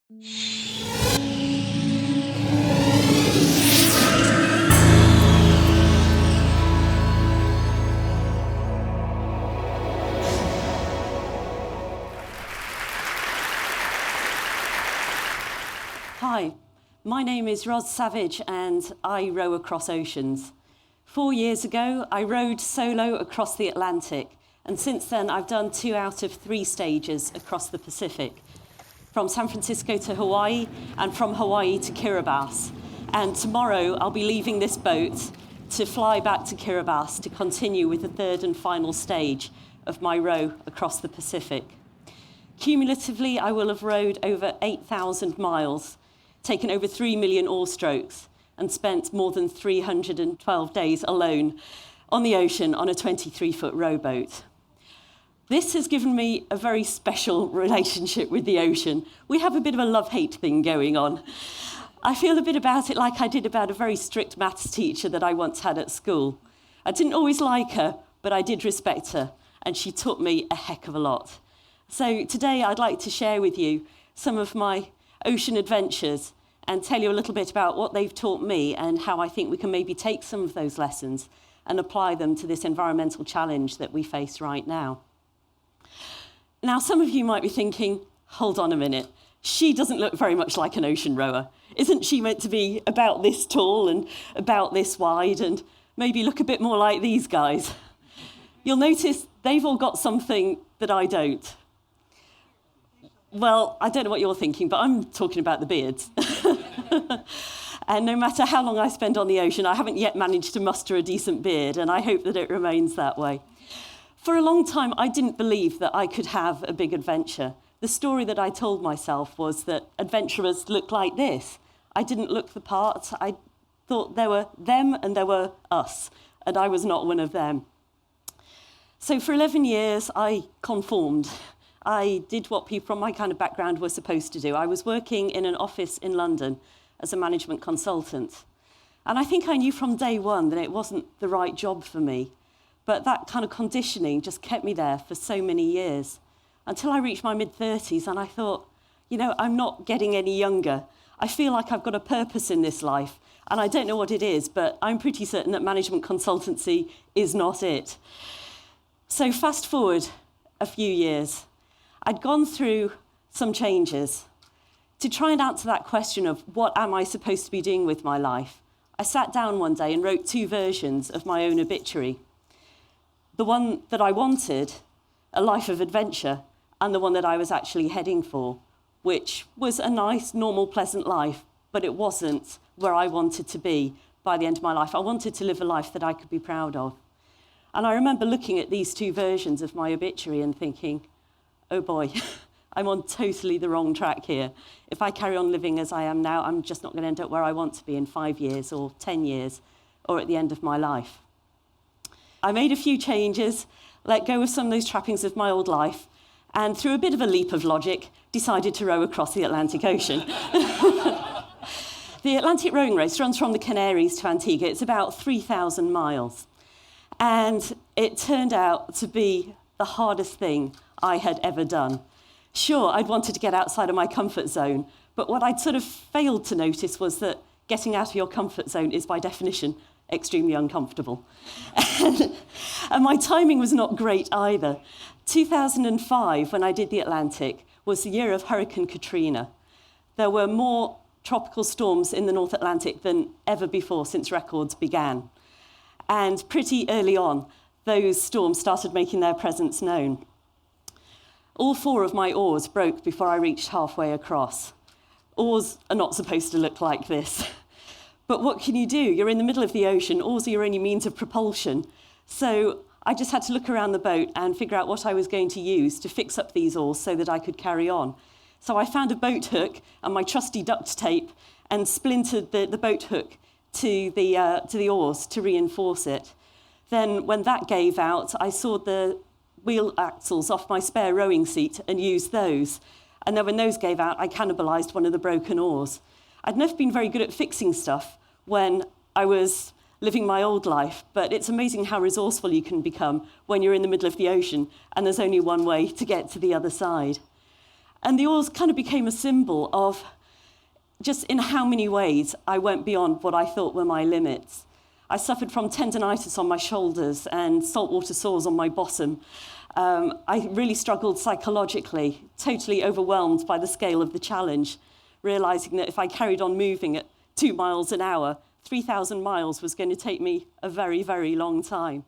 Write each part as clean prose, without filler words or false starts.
Hi, my name is Roz Savage and I row across oceans. 4 years ago, I rowed solo across the Atlantic, and since then I've done 2 out of 3 stages across the Pacific, from San Francisco to Hawaii and from Hawaii to Kiribati. And tomorrow I'll be leaving this boat to fly back to Kiribati to continue with the 3rd and final stage of my row across the Pacific. Cumulatively, I will have rowed over 8,000 miles, taken over 3 million oar strokes, and spent more than 312 days alone on the ocean on a 23-foot rowboat. This has given me a very special relationship with the ocean. We have a bit of a love-hate thing going on. I feel a bit about it like I did about a very strict maths teacher that I once had at school. I didn't always like her, but I did respect her, and she taught me a heck of a lot. So today I'd like to share with you some of my ocean adventures and tell you a little bit about what they've taught me and how I think we can maybe take some of those lessons and apply them to this environmental challenge that we face right now. Now, some of you might be thinking, hold on a minute, she doesn't look very much like an ocean rower. Isn't she meant to be about this tall and about this wide and maybe look a bit more like these guys? You'll notice they've all got something that I don't. Well, I don't know what you're thinking, but I'm talking about the beards. And no matter how long I spend on the ocean, I haven't yet managed to muster a decent beard, and I hope that it remains that way. For a long time, I didn't believe that I could have a big adventure. The story that I told myself was that adventurers look like this. I didn't look the part. I thought there were them and there were us, and I was not one of them. So for 11 years, I conformed. I did what people from my kind of background were supposed to do. I was working in an office in London as a management consultant. And I think I knew from day one that it wasn't the right job for me. But that kind of conditioning just kept me there for so many years, until I reached my mid-30s and I thought, you know, I'm not getting any younger. I feel like I've got a purpose in this life, and I don't know what it is, but I'm pretty certain that management consultancy is not it. So fast forward a few years. I'd gone through some changes. To try and answer that question of what am I supposed to be doing with my life, I sat down one day and wrote 2 versions of my own obituary. The one that I wanted, a life of adventure, and the one that I was actually heading for, which was a nice, normal, pleasant life, but it wasn't where I wanted to be by the end of my life. I wanted to live a life that I could be proud of. And I remember looking at these 2 versions of my obituary and thinking, oh boy, I'm on totally the wrong track here. If I carry on living as I am now, I'm just not going to end up where I want to be in 5 years or 10 years or at the end of my life. I made a few changes, let go of some of those trappings of my old life, and through a bit of a leap of logic, decided to row across the Atlantic Ocean. The Atlantic rowing race runs from the Canaries to Antigua. It's about 3,000 miles. And it turned out to be the hardest thing I had ever done. Sure, I'd wanted to get outside of my comfort zone, but what I'd sort of failed to notice was that getting out of your comfort zone is, by definition, extremely uncomfortable. And my timing was not great either. 2005, when I did the Atlantic, was the year of Hurricane Katrina. There were more tropical storms in the North Atlantic than ever before since records began. And pretty early on, those storms started making their presence known. All 4 of my oars broke before I reached halfway across. Oars are not supposed to look like this. But what can you do? You're in the middle of the ocean. Oars are your only means of propulsion. So I just had to look around the boat and figure out what I was going to use to fix up these oars so that I could carry on. So I found a boat hook and my trusty duct tape and splintered the boat hook to the oars to reinforce it. Then when that gave out, I sawed the wheel axles off my spare rowing seat and used those. And then when those gave out, I cannibalised one of the broken oars. I'd never been very good at fixing stuff when I was living my old life, but it's amazing how resourceful you can become when you're in the middle of the ocean and there's only one way to get to the other side. And the oars kind of became a symbol of just in how many ways I went beyond what I thought were my limits. I suffered from tendinitis on my shoulders and saltwater sores on my bottom. I really struggled psychologically, totally overwhelmed by the scale of the challenge, realizing that if I carried on moving at 2 miles an hour, 3,000 miles was going to take me a very, very long time.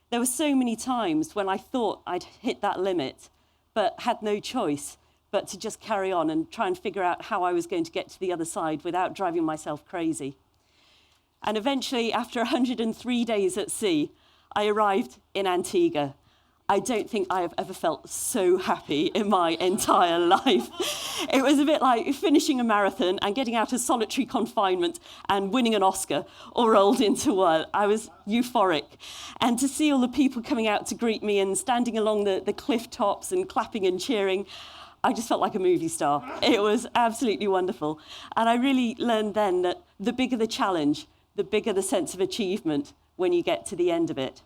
There were so many times when I thought I'd hit that limit, but had no choice but to just carry on and try and figure out how I was going to get to the other side without driving myself crazy. And eventually, after 103 days at sea, I arrived in Antigua. I don't think I have ever felt so happy in my entire life. It was a bit like finishing a marathon and getting out of solitary confinement and winning an Oscar all rolled into one. I was euphoric. And to see all the people coming out to greet me and standing along the cliff tops and clapping and cheering, I just felt like a movie star. It was absolutely wonderful. And I really learned then that the bigger the challenge, the bigger the sense of achievement when you get to the end of it.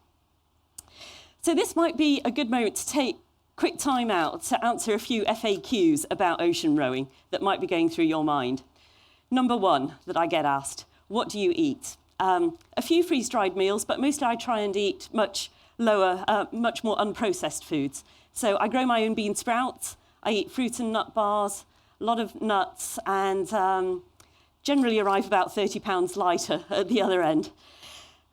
So this might be a good moment to take quick time out to answer a few FAQs about ocean rowing that might be going through your mind. Number one that I get asked, what do you eat? A few freeze-dried meals, but mostly I try and eat much more unprocessed foods. So I grow my own bean sprouts, I eat fruit and nut bars, a lot of nuts, and generally arrive about 30 pounds lighter at the other end.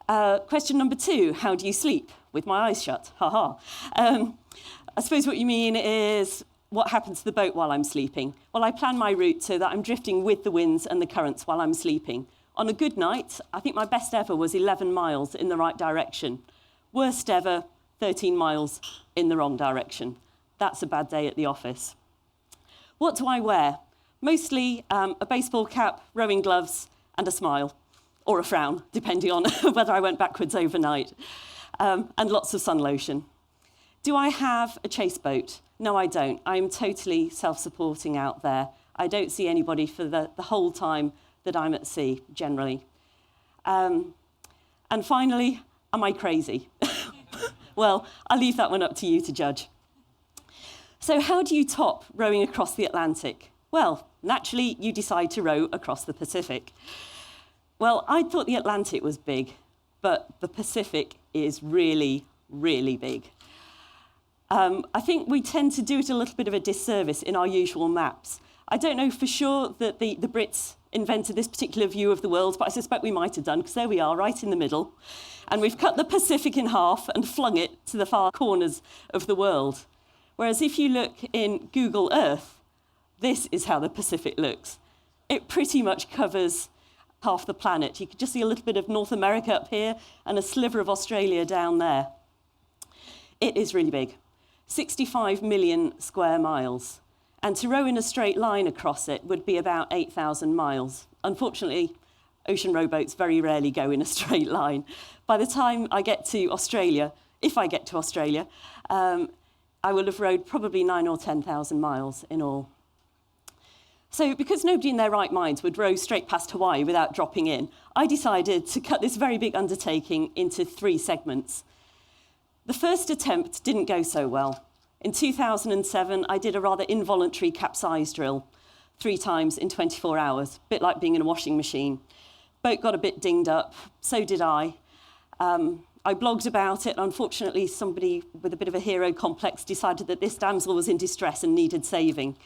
Question number two, how do you sleep? With my eyes shut, haha. I suppose what you mean is what happens to the boat while I'm sleeping. Well, I plan my route so that I'm drifting with the winds and the currents while I'm sleeping. On a good night, I think my best ever was 11 miles in the right direction. Worst ever, 13 miles in the wrong direction. That's a bad day at the office. What do I wear? Mostly a baseball cap, rowing gloves, and a smile, or a frown, depending on whether I went backwards overnight, and lots of sun lotion. Do I have a chase boat? No, I don't. I'm totally self-supporting out there. I don't see anybody for the whole time that I'm at sea, generally. And finally, am I crazy? Well, I'll leave that one up to you to judge. So how do you top rowing across the Atlantic? Well, naturally, you decide to row across the Pacific. Well, I thought the Atlantic was big, but the Pacific is really, really big. I think we tend to do it a little bit of a disservice in our usual maps. I don't know for sure that the Brits invented this particular view of the world, but I suspect we might have done, because there we are, right in the middle. And we've cut the Pacific in half and flung it to the far corners of the world. Whereas if you look in Google Earth, this is how the Pacific looks. It pretty much covers half the planet. You can just see a little bit of North America up here and a sliver of Australia down there. It is really big, 65 million square miles. And to row in a straight line across it would be about 8,000 miles. Unfortunately, ocean rowboats very rarely go in a straight line. By the time I get to Australia, if I get to Australia, I will have rowed probably 9,000 or 10,000 miles in all. So because nobody in their right minds would row straight past Hawaii without dropping in, I decided to cut this very big undertaking into 3 segments. The first attempt didn't go so well. In 2007, I did a rather involuntary capsize drill 3 times in 24 hours, a bit like being in a washing machine. Boat got a bit dinged up, so did I. I blogged about it. Unfortunately, somebody with a bit of a hero complex decided that this damsel was in distress and needed saving.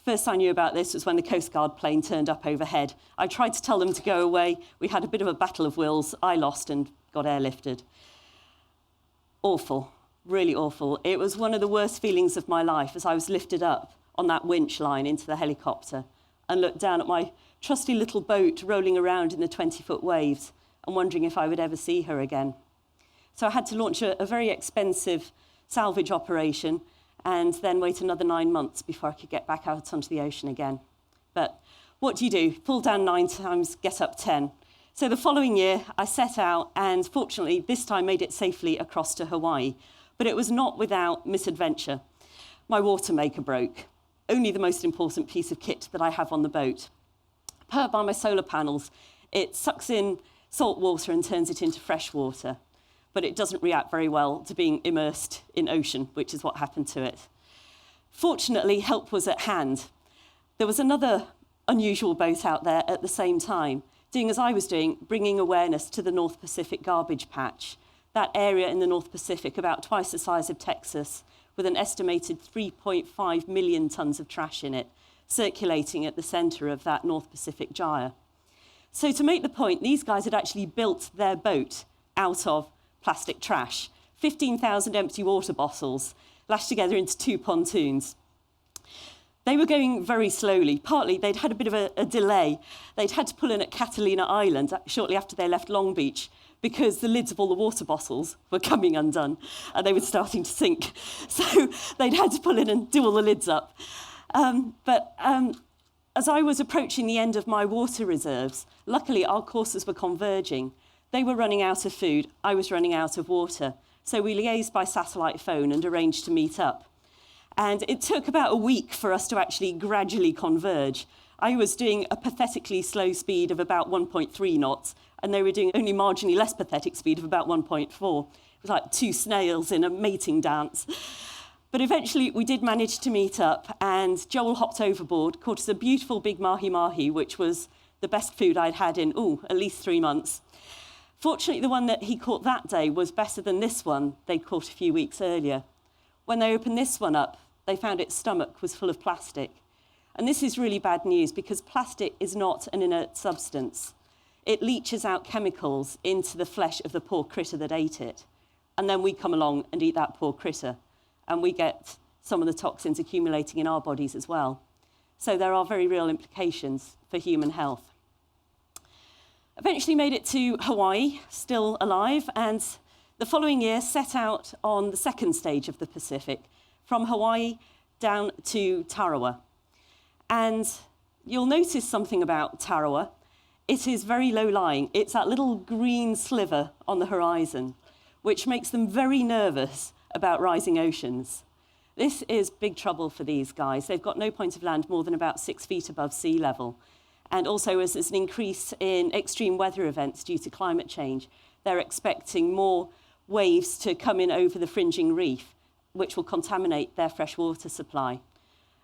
First I knew about this was when the Coast Guard plane turned up overhead. I tried to tell them to go away. We had a bit of a battle of wills. I lost and got airlifted. Awful, really awful. It was one of the worst feelings of my life as I was lifted up on that winch line into the helicopter and looked down at my trusty little boat rolling around in the 20-foot waves and wondering if I would ever see her again. So I had to launch a very expensive salvage operation and then wait another 9 months before I could get back out onto the ocean again. But what do? Fall down 9 times, get up 10. So the following year, I set out and fortunately this time made it safely across to Hawaii. But it was not without misadventure. My water maker broke, only the most important piece of kit that I have on the boat. Powered by my solar panels, it sucks in salt water and turns it into fresh water. But it doesn't react very well to being immersed in ocean, which is what happened to it. Fortunately, help was at hand. There was another unusual boat out there at the same time, doing as I was doing, bringing awareness to the North Pacific garbage patch, that area in the North Pacific about twice the size of Texas, with an estimated 3.5 million tonnes of trash in it, circulating at the centre of that North Pacific gyre. So to make the point, these guys had actually built their boat out of plastic trash, 15,000 empty water bottles lashed together into 2 pontoons. They were going very slowly. Partly, they'd had a bit of a delay. They'd had to pull in at Catalina Island shortly after they left Long Beach because the lids of all the water bottles were coming undone and they were starting to sink. So they'd had to pull in and do all the lids up. But as I was approaching the end of my water reserves, luckily our courses were converging. They were running out of food, I was running out of water. So we liaised by satellite phone and arranged to meet up. And it took about a week for us to actually gradually converge. I was doing a pathetically slow speed of about 1.3 knots, and they were doing only marginally less pathetic speed of about 1.4. It was like 2 snails in a mating dance. But eventually we did manage to meet up, and Joel hopped overboard, caught us a beautiful big mahi-mahi, which was the best food I'd had in, at least 3 months. Fortunately, the one that he caught that day was better than this one they'd caught a few weeks earlier. When they opened this one up, they found its stomach was full of plastic. And this is really bad news because plastic is not an inert substance. It leaches out chemicals into the flesh of the poor critter that ate it. And then we come along and eat that poor critter. And we get some of the toxins accumulating in our bodies as well. So there are very real implications for human health. Eventually made it to Hawaii, still alive, and the following year set out on the second stage of the Pacific, from Hawaii down to Tarawa. And you'll notice something about Tarawa. It is very low-lying. It's that little green sliver on the horizon, which makes them very nervous about rising oceans. This is big trouble for these guys. They've got no point of land more than about 6 feet above sea level. And also, as there's an increase in extreme weather events due to climate change, they're expecting more waves to come in over the fringing reef, which will contaminate their freshwater supply.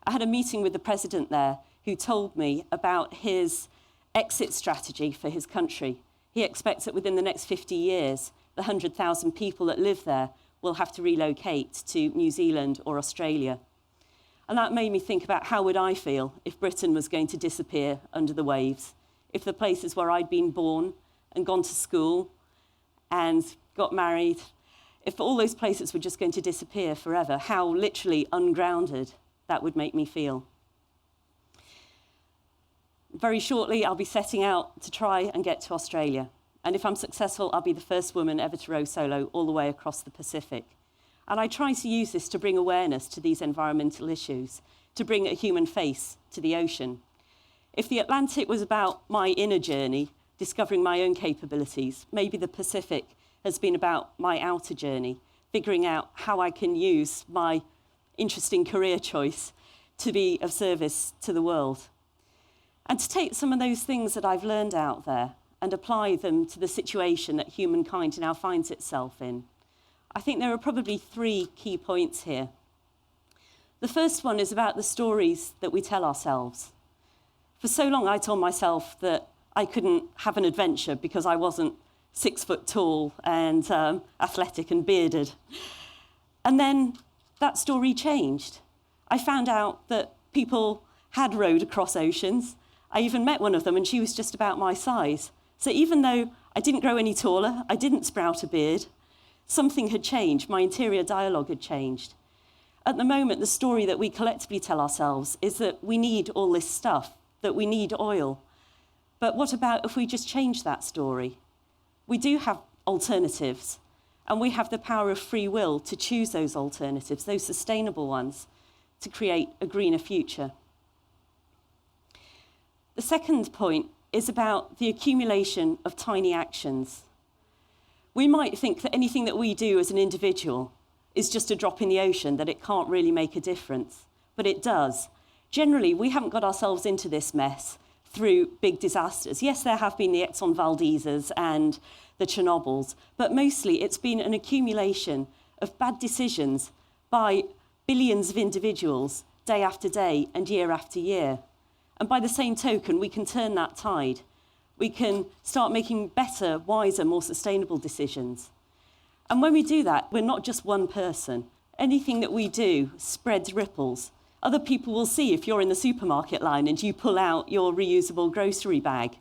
I had a meeting with the president there who told me about his exit strategy for his country. He expects that within the next 50 years, the 100,000 people that live there will have to relocate to New Zealand or Australia. And that made me think about how would I feel if Britain was going to disappear under the waves, if the places where I'd been born and gone to school and got married, if all those places were just going to disappear forever, how literally ungrounded that would make me feel. Very shortly, I'll be setting out to try and get to Australia. And if I'm successful, I'll be the first woman ever to row solo all the way across the Pacific. And I try to use this to bring awareness to these environmental issues, to bring a human face to the ocean. If the Atlantic was about my inner journey, discovering my own capabilities, maybe the Pacific has been about my outer journey, figuring out how I can use my interesting career choice to be of service to the world. And to take some of those things that I've learned out there and apply them to the situation that humankind now finds itself in. I think there are probably 3 key points here. The first one is about the stories that we tell ourselves. For so long, I told myself that I couldn't have an adventure because I wasn't 6 foot tall and athletic and bearded. And then that story changed. I found out that people had rowed across oceans. I even met one of them and she was just about my size. So even though I didn't grow any taller, I didn't sprout a beard, something had changed. My interior dialogue had changed. At the moment, the story that we collectively tell ourselves is that we need all this stuff, that we need oil. But what about if we just change that story? We do have alternatives, and we have the power of free will to choose those alternatives, those sustainable ones, to create a greener future. The second point is about the accumulation of tiny actions. We might think that anything that we do as an individual is just a drop in the ocean, that it can't really make a difference, but it does. Generally, we haven't got ourselves into this mess through big disasters. Yes, there have been the Exxon Valdezes and the Chernobyls, but mostly it's been an accumulation of bad decisions by billions of individuals day after day and year after year. And by the same token, we can turn that tide. We can start making better, wiser, more sustainable decisions. And when we do that, we're not just one person. Anything that we do spreads ripples. Other people will see if you're in the supermarket line and you pull out your reusable grocery bag.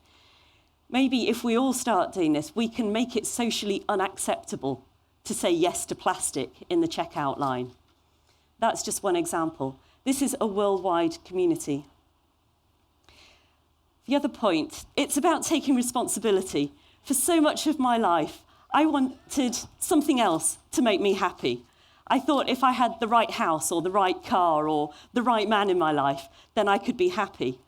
Maybe if we all start doing this, we can make it socially unacceptable to say yes to plastic in the checkout line. That's just one example. This is a worldwide community. The other point, it's about taking responsibility. For so much of my life, I wanted something else to make me happy. I thought if I had the right house or the right car or the right man in my life, then I could be happy.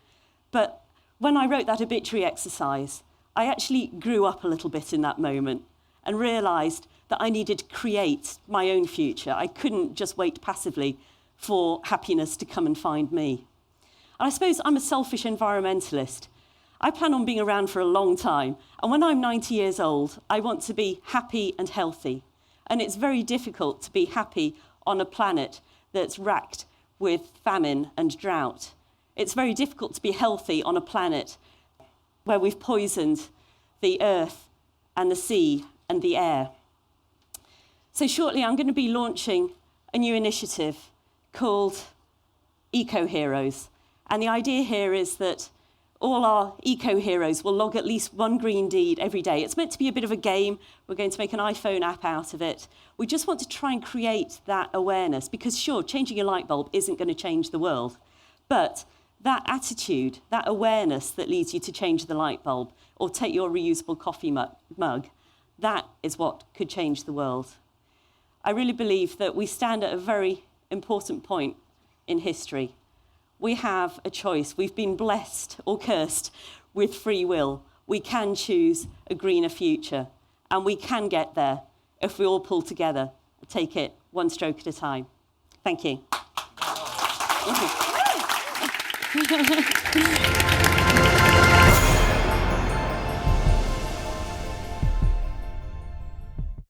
But when I wrote that obituary exercise, I actually grew up a little bit in that moment and realised that I needed to create my own future. I couldn't just wait passively for happiness to come and find me. And I suppose I'm a selfish environmentalist. I plan on being around for a long time. And when I'm 90 years old, I want to be happy and healthy. And it's very difficult to be happy on a planet that's racked with famine and drought. It's very difficult to be healthy on a planet where we've poisoned the earth and the sea and the air. So shortly, I'm going to be launching a new initiative called Eco Heroes. And the idea here is that all our eco-heroes will log at least one green deed every day. It's meant to be a bit of a game. We're going to make an iPhone app out of it. We just want to try and create that awareness because, sure, changing a light bulb isn't going to change the world. But that attitude, that awareness that leads you to change the light bulb or take your reusable coffee mug, that is what could change the world. I really believe that we stand at a very important point in history. We have a choice. We've been blessed or cursed with free will. We can choose a greener future, and we can get there if we all pull together, take it one stroke at a time. Thank you.